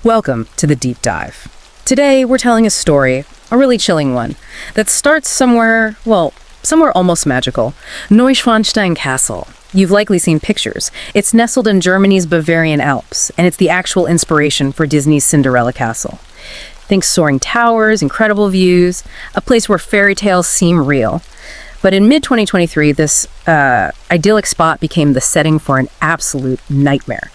Welcome to the Deep Dive. Today, we're telling a story, a really chilling one, that starts somewhere almost magical. Neuschwanstein Castle. You've likely seen pictures. It's nestled in Germany's Bavarian Alps, and it's the actual inspiration for Disney's Cinderella Castle. Think soaring towers, incredible views, a place where fairy tales seem real. But in mid-2023, this idyllic spot became the setting for an absolute nightmare.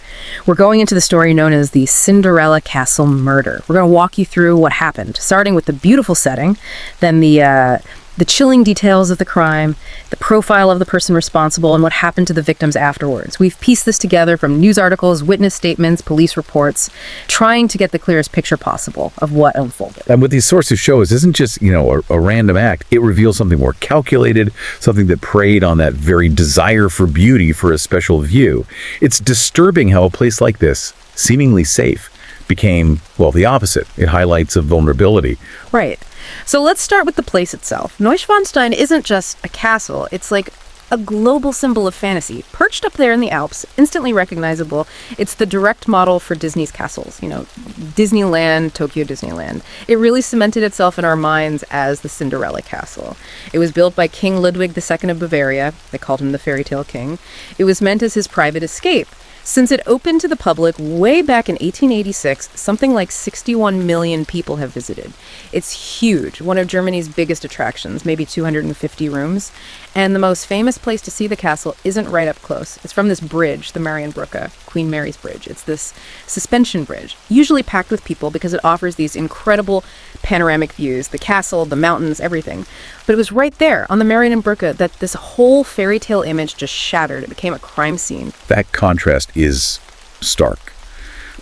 We're going into the story known as the Cinderella Castle Murder. We're going to walk you through what happened, starting with the beautiful setting, then the chilling details of the crime, the profile of the person responsible, and what happened to the victims afterwards. We've pieced this together from news articles, witness statements, police reports, trying to get the clearest picture possible of what unfolded. And what these sources show is isn't just, a random act. It reveals something more calculated, something that preyed on that very desire for beauty for a special view. It's disturbing how a place like this, seemingly safe, became, the opposite. It highlights a vulnerability. Right. So let's start with the place itself. Neuschwanstein isn't just a castle. It's like a global symbol of fantasy. Perched up there in the Alps, instantly recognizable, it's the direct model for Disney's castles. Disneyland, Tokyo Disneyland. It really cemented itself in our minds as the Cinderella Castle. It was built by King Ludwig II of Bavaria. They called him the fairy tale king. It was meant as his private escape. Since it opened to the public way back in 1886, something like 61 million people have visited. It's huge, one of Germany's biggest attractions, maybe 250 rooms. And the most famous place to see the castle isn't right up close. It's from this bridge, the Marienbrücke, Queen Mary's Bridge. It's this suspension bridge, usually packed with people because it offers these incredible panoramic views, the castle, the mountains, everything. But it was right there on the Marienbrücke that this whole fairy tale image just shattered. It became a crime scene. That contrast is stark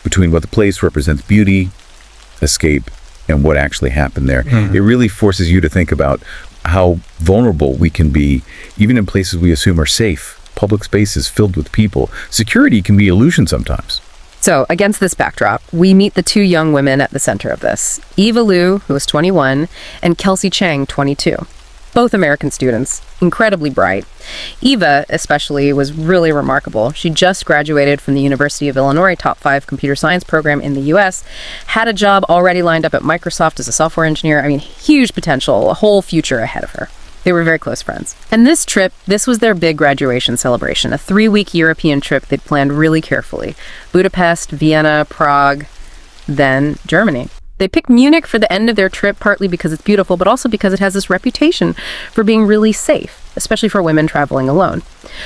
between what the place represents beauty, escape, and what actually happened there. It really forces you to think about how vulnerable we can be, even in places we assume are safe. Public spaces filled with people. Security can be illusion sometimes. So, against this backdrop, we meet the two young women at the center of this. Eva Liu, who was 21, and Kelsey Chang, 22. Both American students, incredibly bright. Eva, especially, was really remarkable. She just graduated from the University of Illinois top 5 computer science program in the U.S., had a job already lined up at Microsoft as a software engineer. Huge potential, a whole future ahead of her. They were very close friends. And this was their big graduation celebration, a 3-week European trip they'd planned really carefully. Budapest, Vienna, Prague, then Germany. They picked Munich for the end of their trip, partly because it's beautiful, but also because it has this reputation for being really safe, especially for women traveling alone.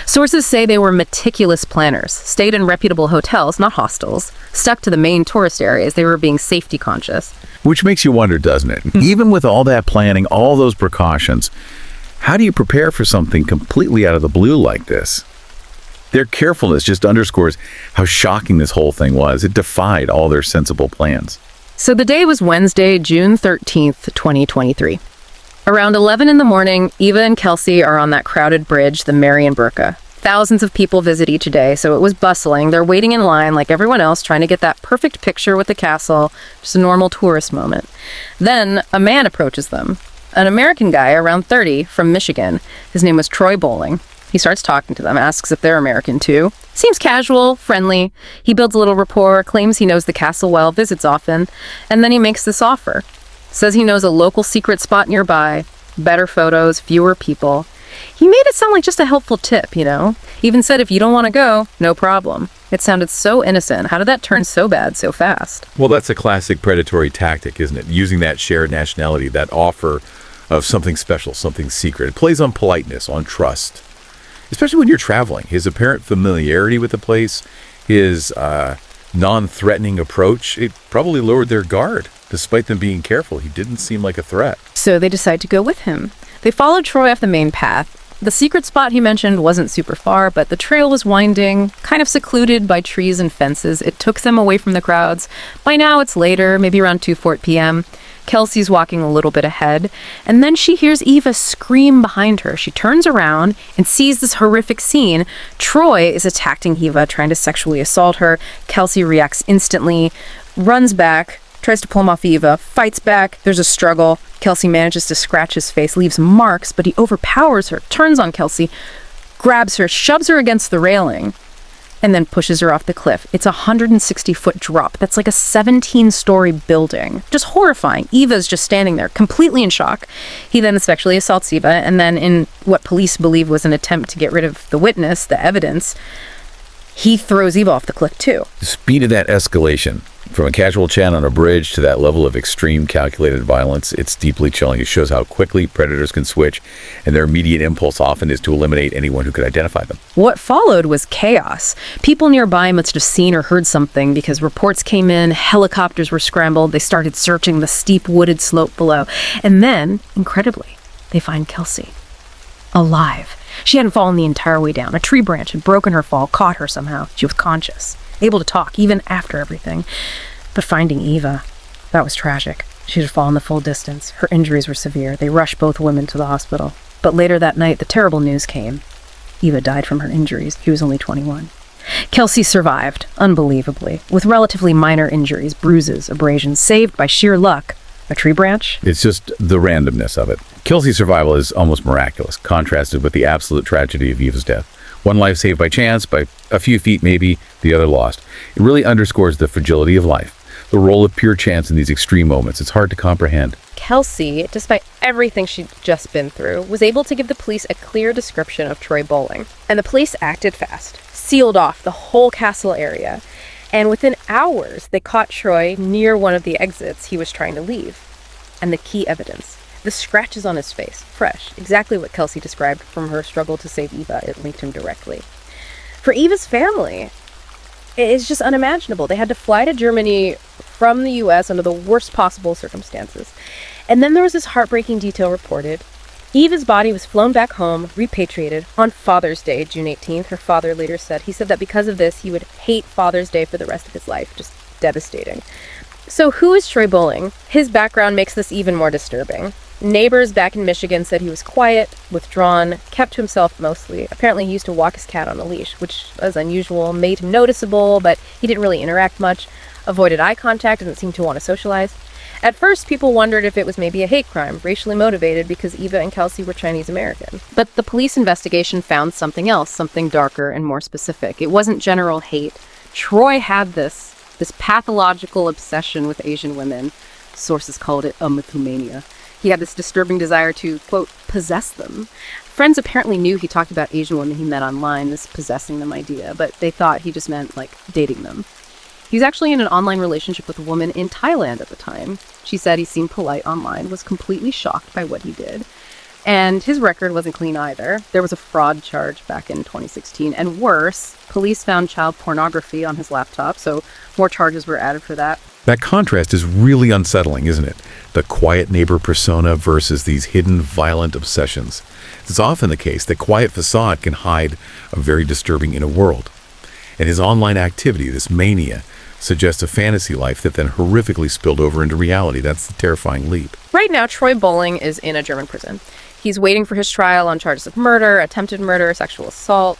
Sources say they were meticulous planners, stayed in reputable hotels, not hostels, stuck to the main tourist areas. They were being safety conscious. Which makes you wonder, doesn't it? Even with all that planning, all those precautions, how do you prepare for something completely out of the blue like this? Their carefulness just underscores how shocking this whole thing was. It defied all their sensible plans. So the day was Wednesday, June 13th, 2023. Around 11 in the morning, Eva and Kelsey are on that crowded bridge, the Marienbrücke. Thousands of people visit each day, so it was bustling. They're waiting in line like everyone else, trying to get that perfect picture with the castle, just a normal tourist moment. Then a man approaches them, an American guy around 30 from Michigan. His name was Troy Bowling. He starts talking to them, asks if they're American too. Seems casual, friendly. He builds a little rapport, claims he knows the castle well, visits often, and then he makes this offer. Says he knows a local secret spot nearby, better photos, fewer people. He made it sound like just a helpful tip, Even said if you don't want to go, no problem. It sounded so innocent. How did that turn so bad so fast? Well, that's a classic predatory tactic, isn't it? Using that shared nationality, that offer of something special, something secret. It plays on politeness, on trust. Especially when you're traveling. His apparent familiarity with the place, his non-threatening approach, it probably lowered their guard. Despite them being careful, he didn't seem like a threat. So they decide to go with him. They followed Troy off the main path. The secret spot he mentioned wasn't super far, but the trail was winding, kind of secluded by trees and fences. It took them away from the crowds. By now it's later, maybe around 2:40 p.m. Kelsey's walking a little bit ahead, and then she hears Eva scream behind her. She turns around and sees this horrific scene. Troy is attacking Eva, trying to sexually assault her. Kelsey reacts instantly, runs back, tries to pull him off Eva, fights back. There's a struggle. Kelsey manages to scratch his face, leaves marks, but he overpowers her, turns on Kelsey, grabs her, shoves her against the railing. and then pushes her off the cliff. It's a 160-foot drop. That's like a 17-story building. Just horrifying. Eva's just standing there, completely in shock. He then sexually assaults Eva, and then in what police believe was an attempt to get rid of the witness, the evidence, he throws Eva off the cliff too. The speed of that escalation, from a casual chat on a bridge to that level of extreme calculated violence, it's deeply chilling. It shows how quickly predators can switch, and their immediate impulse often is to eliminate anyone who could identify them. What followed was chaos. People nearby must have seen or heard something because reports came in, helicopters were scrambled, they started searching the steep wooded slope below. And then, incredibly, they find Kelsey. Alive. She hadn't fallen the entire way down. A tree branch had broken her fall, caught her somehow. She was conscious, able to talk, even after everything. But finding Eva, that was tragic. She had fallen the full distance. Her injuries were severe. They rushed both women to the hospital. But later that night, the terrible news came. Eva died from her injuries. She was only 21. Kelsey survived, unbelievably, with relatively minor injuries, bruises, abrasions, saved by sheer luck. A tree branch? It's just the randomness of it. Kelsey's survival is almost miraculous, contrasted with the absolute tragedy of Eva's death. One life saved by chance, by a few feet maybe, the other lost. It really underscores the fragility of life, the role of pure chance in these extreme moments. It's hard to comprehend. Kelsey, despite everything she'd just been through, was able to give the police a clear description of Troy Bowling. And the police acted fast, sealed off the whole castle area. And within hours, they caught Troy near one of the exits he was trying to leave. And the key evidence, the scratches on his face, fresh, exactly what Kelsey described from her struggle to save Eva. It linked him directly. For Eva's family, it's just unimaginable. They had to fly to Germany from the U.S. under the worst possible circumstances. And then there was this heartbreaking detail reported. Eva's body was flown back home, repatriated, on Father's Day, June 18th. Her father later said, he said that because of this, he would hate Father's Day for the rest of his life. Just devastating. So who is Troy Bowling? His background makes this even more disturbing. Neighbors back in Michigan said he was quiet, withdrawn, kept to himself mostly. Apparently he used to walk his cat on a leash, which was unusual, made him noticeable, but he didn't really interact much, avoided eye contact, didn't seem to want to socialize. At first, people wondered if it was maybe a hate crime, racially motivated because Eva and Kelsey were Chinese American. But the police investigation found something else, something darker and more specific. It wasn't general hate. Troy had this pathological obsession with Asian women. Sources called it a mythomania. He had this disturbing desire to, quote, possess them. Friends apparently knew he talked about Asian women he met online, this possessing them idea, but they thought he just meant, like, dating them. He was actually in an online relationship with a woman in Thailand at the time. She said he seemed polite online, was completely shocked by what he did. And his record wasn't clean either. There was a fraud charge back in 2016. And worse, police found child pornography on his laptop, so more charges were added for that. That contrast is really unsettling, isn't it? The quiet neighbor persona versus these hidden violent obsessions. It's often the case that quiet facade can hide a very disturbing inner world. And his online activity, this mania, suggests a fantasy life that then horrifically spilled over into reality. That's the terrifying leap. Right now, Troy Bowling is in a German prison. He's waiting for his trial on charges of murder, attempted murder, sexual assault.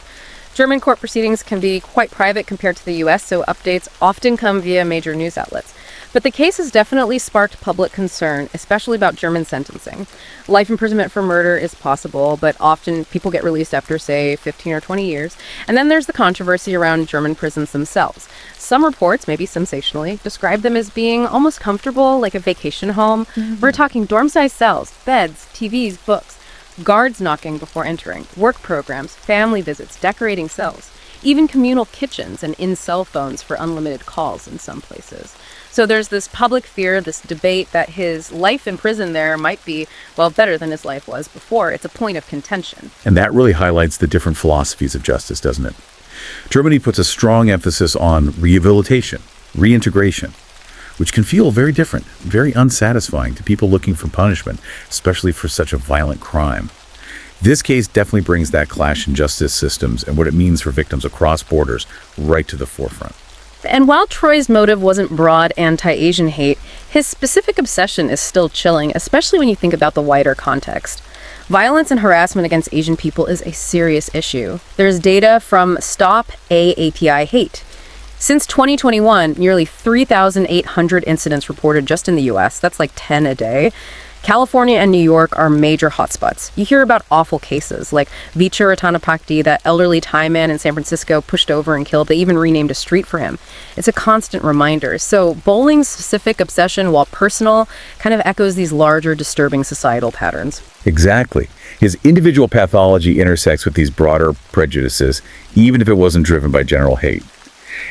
German court proceedings can be quite private compared to the U.S., so updates often come via major news outlets. But the case has definitely sparked public concern, especially about German sentencing. Life imprisonment for murder is possible, but often people get released after, say, 15 or 20 years. And then there's the controversy around German prisons themselves. Some reports, maybe sensationally, describe them as being almost comfortable, like a vacation home. Mm-hmm. We're talking dorm-sized cells, beds, TVs, books, guards knocking before entering, work programs, family visits, decorating cells, even communal kitchens and in-cell phones for unlimited calls in some places. So there's this public fear, this debate that his life in prison there might be, well, better than his life was before. It's a point of contention. And that really highlights the different philosophies of justice, doesn't it? Germany puts a strong emphasis on rehabilitation, reintegration, which can feel very different, very unsatisfying to people looking for punishment, especially for such a violent crime. This case definitely brings that clash in justice systems and what it means for victims across borders right to the forefront. And while Troy's motive wasn't broad anti-Asian hate, his specific obsession is still chilling, especially when you think about the wider context. Violence and harassment against Asian people is a serious issue. There's data from Stop AAPI Hate. Since 2021, nearly 3,800 incidents reported just in the U.S. That's like 10 a day. California and New York are major hotspots. You hear about awful cases, like Vicha Ratanapakdi, that elderly Thai man in San Francisco pushed over and killed. They even renamed a street for him. It's a constant reminder. So Bowling's specific obsession, while personal, kind of echoes these larger, disturbing societal patterns. Exactly. His individual pathology intersects with these broader prejudices, even if it wasn't driven by general hate.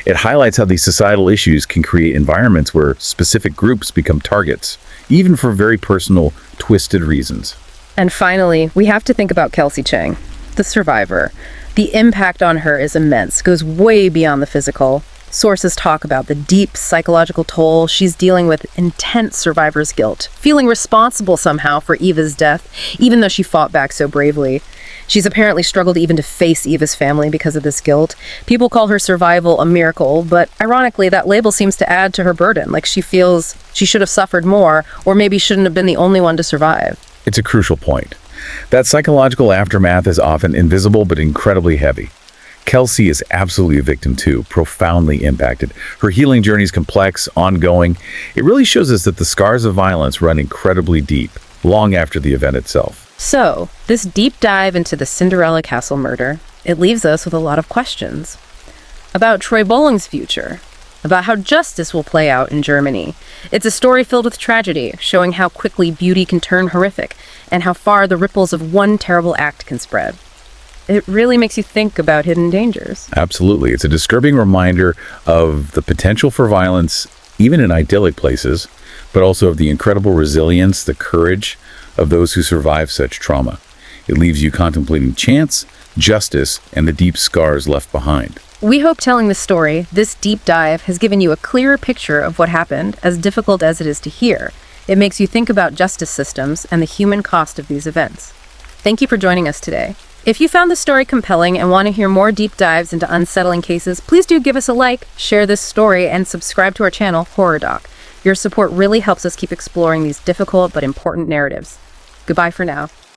It highlights how these societal issues can create environments where specific groups become targets, even for very personal, twisted reasons. And finally, we have to think about Kelsey Chang, the survivor. The impact on her is immense, goes way beyond the physical. Sources talk about the deep psychological toll. She's dealing with intense survivor's guilt, feeling responsible somehow for Eva's death, even though she fought back so bravely. She's apparently struggled even to face Eva's family because of this guilt. People call her survival a miracle, but ironically, that label seems to add to her burden, like she feels she should have suffered more, or maybe shouldn't have been the only one to survive. It's a crucial point. That psychological aftermath is often invisible but incredibly heavy. Kelsey is absolutely a victim too, profoundly impacted. Her healing journey is complex, ongoing. It really shows us that the scars of violence run incredibly deep, long after the event itself. So, this deep dive into the Cinderella Castle murder, it leaves us with a lot of questions. About Troy Bowling's future, about how justice will play out in Germany. It's a story filled with tragedy, showing how quickly beauty can turn horrific, and how far the ripples of one terrible act can spread. It really makes you think about hidden dangers. Absolutely. It's a disturbing reminder of the potential for violence, even in idyllic places, but also of the incredible resilience, the courage of those who survive such trauma. It leaves you contemplating chance, justice, and the deep scars left behind. We hope telling this story, this deep dive, has given you a clearer picture of what happened, as difficult as it is to hear. It makes you think about justice systems and the human cost of these events. Thank you for joining us today. If you found this story compelling and want to hear more deep dives into unsettling cases, please do give us a like, share this story, and subscribe to our channel, Horror Doc. Your support really helps us keep exploring these difficult but important narratives. Goodbye for now.